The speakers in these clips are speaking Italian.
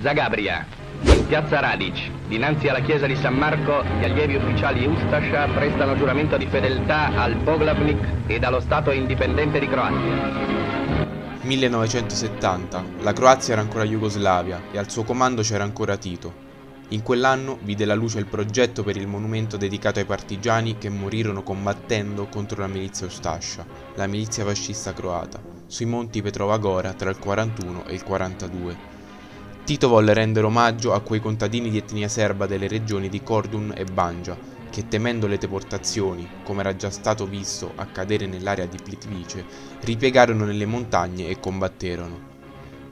Zagabria. In piazza Radic, dinanzi alla chiesa di San Marco, gli allievi ufficiali Ustascia prestano giuramento di fedeltà al Poglavnik ed allo Stato indipendente di Croazia. 1970. La Croazia era ancora Jugoslavia e al suo comando c'era ancora Tito. In quell'anno vide la luce il progetto per il monumento dedicato ai partigiani che morirono combattendo contro la milizia Ustascia, la milizia fascista croata, sui monti Petrova Gora tra il 41 e il 42. Tito volle rendere omaggio a quei contadini di etnia serba delle regioni di Kordun e Banja, che temendo le deportazioni, come era già stato visto accadere nell'area di Plitvice, ripiegarono nelle montagne e combatterono.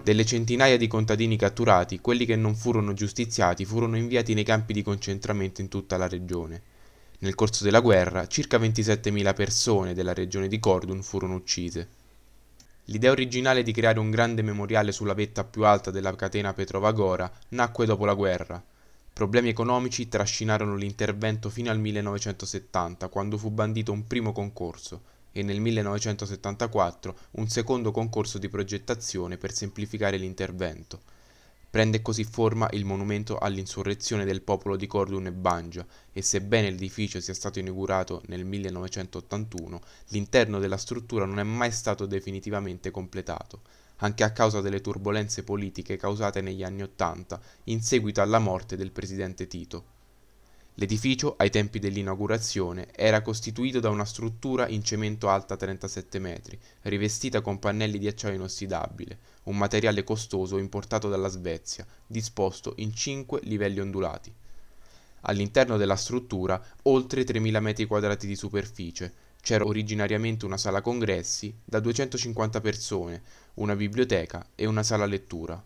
Delle centinaia di contadini catturati, quelli che non furono giustiziati furono inviati nei campi di concentramento in tutta la regione. Nel corso della guerra, circa 27.000 persone della regione di Kordun furono uccise. L'idea originale di creare un grande memoriale sulla vetta più alta della catena Petrova Gora nacque dopo la guerra. Problemi economici trascinarono l'intervento fino al 1970, quando fu bandito un primo concorso, e nel 1974 un secondo concorso di progettazione per semplificare l'intervento. Prende così forma il monumento all'insurrezione del popolo di Kordun e Banja e sebbene l'edificio sia stato inaugurato nel 1981, l'interno della struttura non è mai stato definitivamente completato, anche a causa delle turbolenze politiche causate negli anni '80 in seguito alla morte del presidente Tito. L'edificio, ai tempi dell'inaugurazione, era costituito da una struttura in cemento alta 37 metri, rivestita con pannelli di acciaio inossidabile, un materiale costoso importato dalla Svezia, disposto in 5 livelli ondulati. All'interno della struttura, oltre 3.000 metri quadrati di superficie, c'era originariamente una sala congressi da 250 persone, una biblioteca e una sala lettura.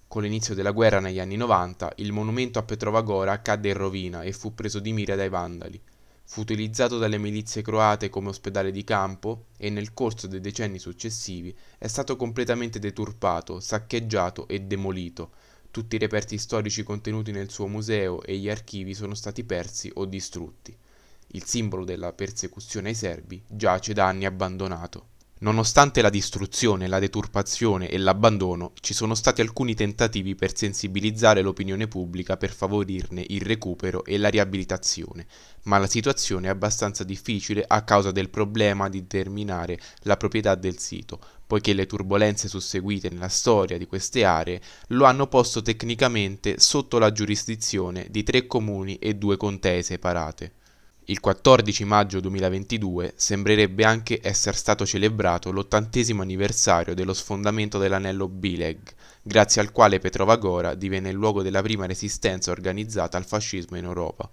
Con l'inizio della guerra negli anni '90, il monumento a Petrova Gora cadde in rovina e fu preso di mira dai vandali. Fu utilizzato dalle milizie croate come ospedale di campo e nel corso dei decenni successivi è stato completamente deturpato, saccheggiato e demolito. Tutti i reperti storici contenuti nel suo museo e gli archivi sono stati persi o distrutti. Il simbolo della persecuzione ai serbi giace da anni abbandonato. Nonostante la distruzione, la deturpazione e l'abbandono, ci sono stati alcuni tentativi per sensibilizzare l'opinione pubblica per favorirne il recupero e la riabilitazione, ma la situazione è abbastanza difficile a causa del problema di determinare la proprietà del sito, poiché le turbolenze susseguite nella storia di queste aree lo hanno posto tecnicamente sotto la giurisdizione di 3 comuni e 2 contee separate. Il 14 maggio 2022 sembrerebbe anche essere stato celebrato l'80° anniversario dello sfondamento dell'anello Bileg, grazie al quale Petrova Gora divenne il luogo della prima resistenza organizzata al fascismo in Europa.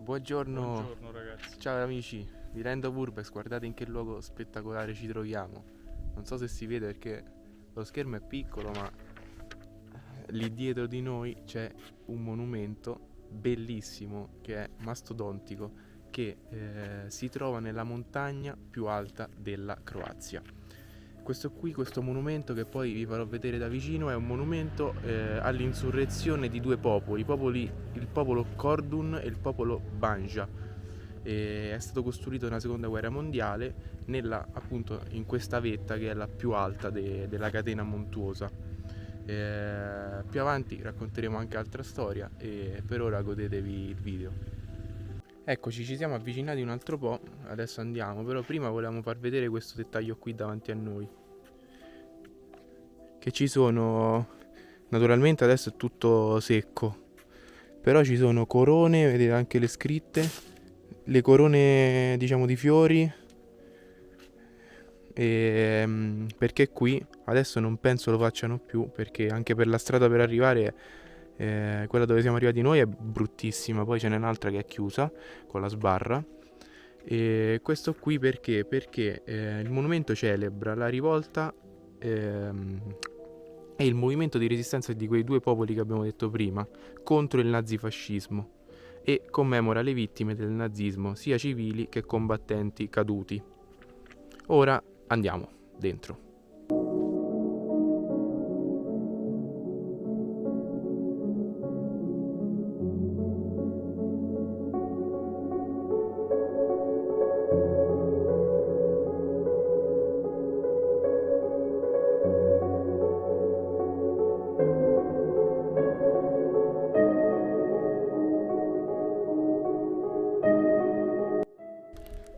Buongiorno ragazzi. Ciao amici, vi rendo Urbex, guardate in che luogo spettacolare ci troviamo. Non so se si vede perché lo schermo è piccolo, ma lì dietro di noi c'è un monumento bellissimo che è mastodontico, che si trova nella montagna più alta della Croazia. Questo monumento che poi vi farò vedere da vicino è un monumento all'insurrezione di 2 popoli, il popolo Kordun e il popolo Banja. È stato costruito nella seconda guerra mondiale appunto in questa vetta che è la più alta della catena montuosa. Più avanti racconteremo anche altra storia e per ora godetevi il video. Eccoci, ci siamo avvicinati un altro po', adesso andiamo, però prima volevamo far vedere questo dettaglio qui davanti a noi. Che ci sono, naturalmente adesso è tutto secco, però ci sono corone, vedete anche le scritte, le corone diciamo di fiori, perché qui adesso non penso lo facciano più, perché anche per la strada per arrivare quella dove siamo arrivati noi è bruttissima, poi ce n'è un'altra che è chiusa con la sbarra. E questo qui perché? Perché il monumento celebra la rivolta e il movimento di resistenza di quei 2 popoli che abbiamo detto prima contro il nazifascismo. e commemora le vittime del nazismo, sia civili che combattenti caduti. Ora andiamo dentro.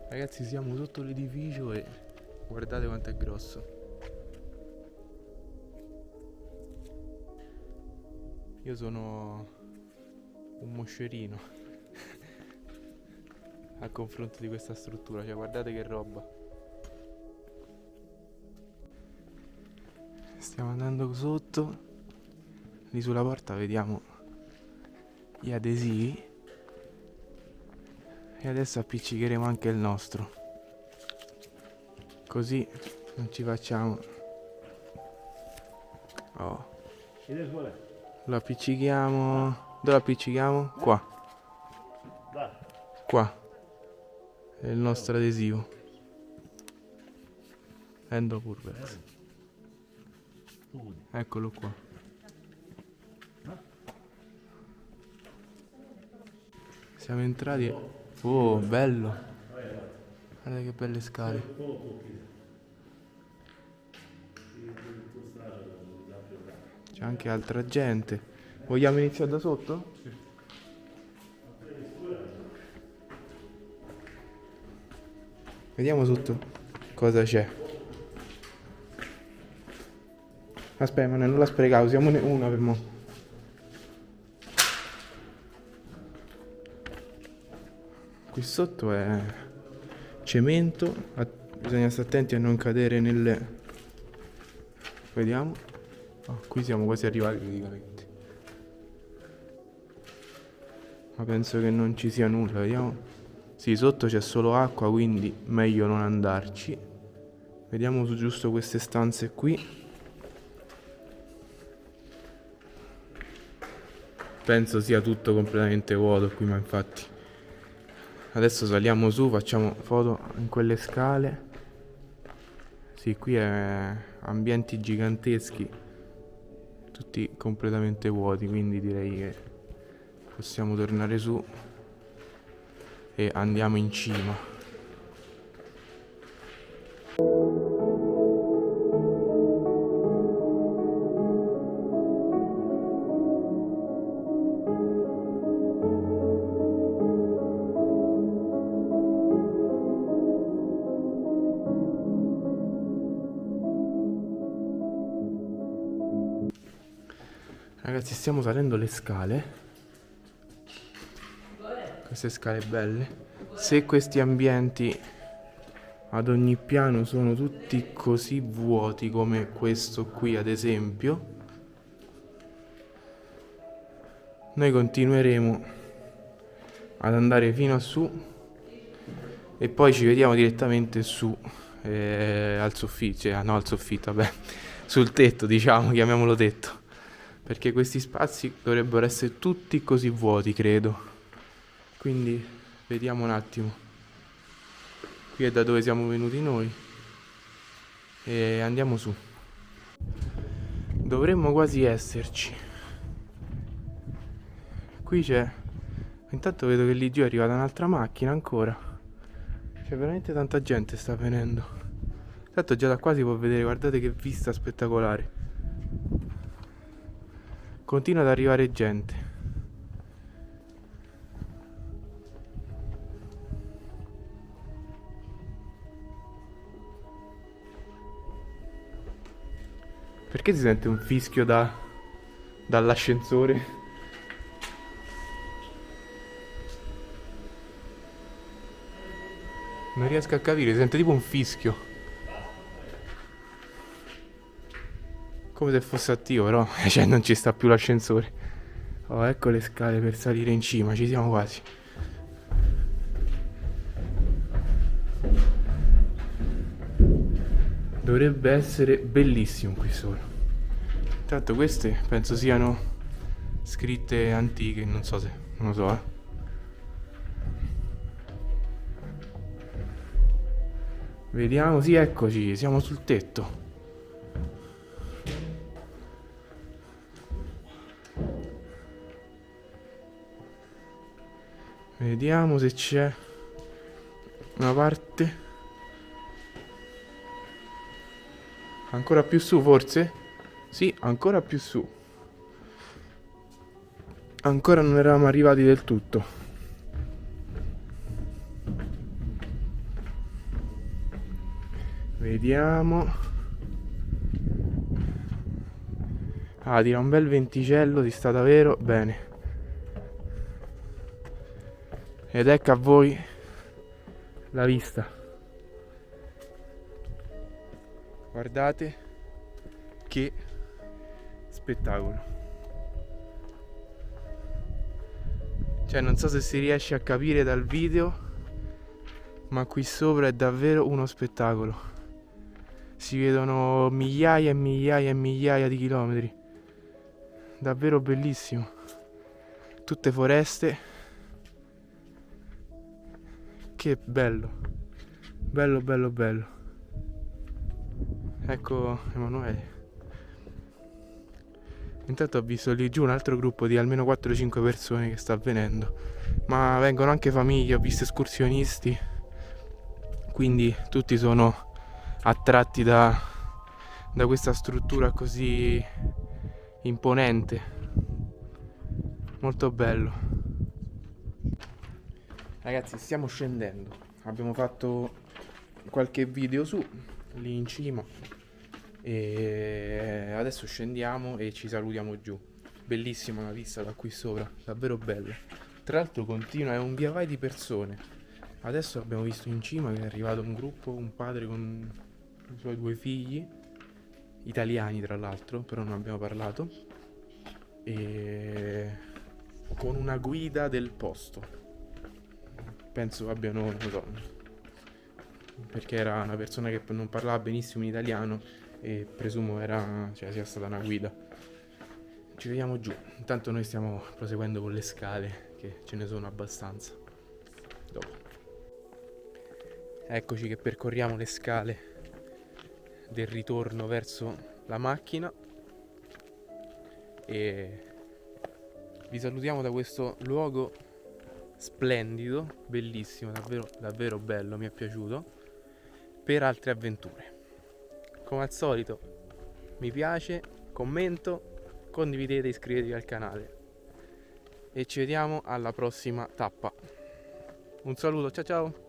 Ragazzi, siamo sotto l'edificio e guardate quanto è grosso. Io sono un moscerino a confronto di questa struttura, cioè guardate che roba. Stiamo andando sotto, lì sulla porta vediamo gli adesivi. E adesso appiccicheremo anche il nostro, così non ci facciamo. Oh. Lo appiccichiamo. Dove lo appiccichiamo? Qua. Qua è il nostro adesivo Endo Purbex. Eccolo qua. Siamo entrati. Oh, bello. Guarda che belle scale. C'è anche altra gente. Vogliamo iniziare da sotto? Vediamo sotto cosa c'è. Aspetta, ma non la sprecavo, usiamone una per mo'. Qui sotto è cemento, bisogna stare attenti a non cadere nelle... Vediamo. Oh, qui siamo quasi arrivati praticamente. Ma penso che non ci sia nulla, vediamo. Sì, sotto c'è solo acqua, quindi meglio non andarci. Vediamo su giusto queste stanze qui. Penso sia tutto completamente vuoto qui, ma infatti... Adesso saliamo su, facciamo foto in quelle scale. Sì, qui è ambienti giganteschi, tutti completamente vuoti, quindi direi che possiamo tornare su e andiamo in cima. Ragazzi, stiamo salendo le scale. Queste scale belle. Se questi ambienti ad ogni piano sono tutti così vuoti come questo qui ad esempio, noi continueremo ad andare fino a su e poi ci vediamo direttamente su al soffitto, cioè no, al soffitto, vabbè, sul tetto, diciamo, chiamiamolo tetto. Perché questi spazi dovrebbero essere tutti così vuoti, credo. Quindi vediamo un attimo. Qui è da dove siamo venuti noi. E andiamo su. Dovremmo quasi esserci. Qui c'è... Intanto vedo che lì giù è arrivata un'altra macchina ancora. C'è veramente tanta gente sta venendo. Intanto già da qua si può vedere, guardate che vista spettacolare. Continua ad arrivare gente. Perché si sente un fischio dall'ascensore? Non riesco a capire, si sente tipo un fischio. Come se fosse attivo, però cioè non ci sta più l'ascensore. Oh, ecco le scale per salire in cima, ci siamo quasi. Dovrebbe essere bellissimo qui sopra. Intanto queste penso siano scritte antiche, non so se... non lo so, Vediamo, sì, eccoci, siamo sul tetto. Vediamo se c'è una parte ancora più su, forse? Sì, ancora più su. Ancora non eravamo arrivati del tutto. Vediamo. Ah, tira un bel venticello, si sta davvero bene. Ed ecco a voi la vista. Guardate che spettacolo. Cioè, non so se si riesce a capire dal video, ma qui sopra è davvero uno spettacolo. Si vedono migliaia e migliaia e migliaia di chilometri. Davvero bellissimo. Tutte foreste. Che bello. Bello, bello, bello. Ecco Emanuele. Intanto ho visto lì giù un altro gruppo di almeno 4-5 persone che sta avvenendo. Ma vengono anche famiglie, ho visto escursionisti. Quindi tutti sono attratti da questa struttura così imponente. Molto bello. Ragazzi, stiamo scendendo. Abbiamo fatto qualche video su, lì in cima. E adesso scendiamo e ci salutiamo giù. Bellissima la vista da qui sopra, davvero bella. Tra l'altro continua, è un via vai di persone. Adesso abbiamo visto in cima che è arrivato un gruppo, un padre con i suoi 2 figli, italiani tra l'altro, però non abbiamo parlato, e con una guida del posto. Penso abbiano, non so, perché era una persona che non parlava benissimo in italiano e presumo sia stata una guida. Ci vediamo giù. Intanto noi stiamo proseguendo con le scale, che ce ne sono abbastanza. Dopo. Eccoci che percorriamo le scale del ritorno verso la macchina e vi salutiamo da questo luogo splendido, bellissimo, davvero, davvero bello, mi è piaciuto, per altre avventure. Come al solito, mi piace, commento, condividete, iscrivetevi al canale e ci vediamo alla prossima tappa. Un saluto, ciao ciao!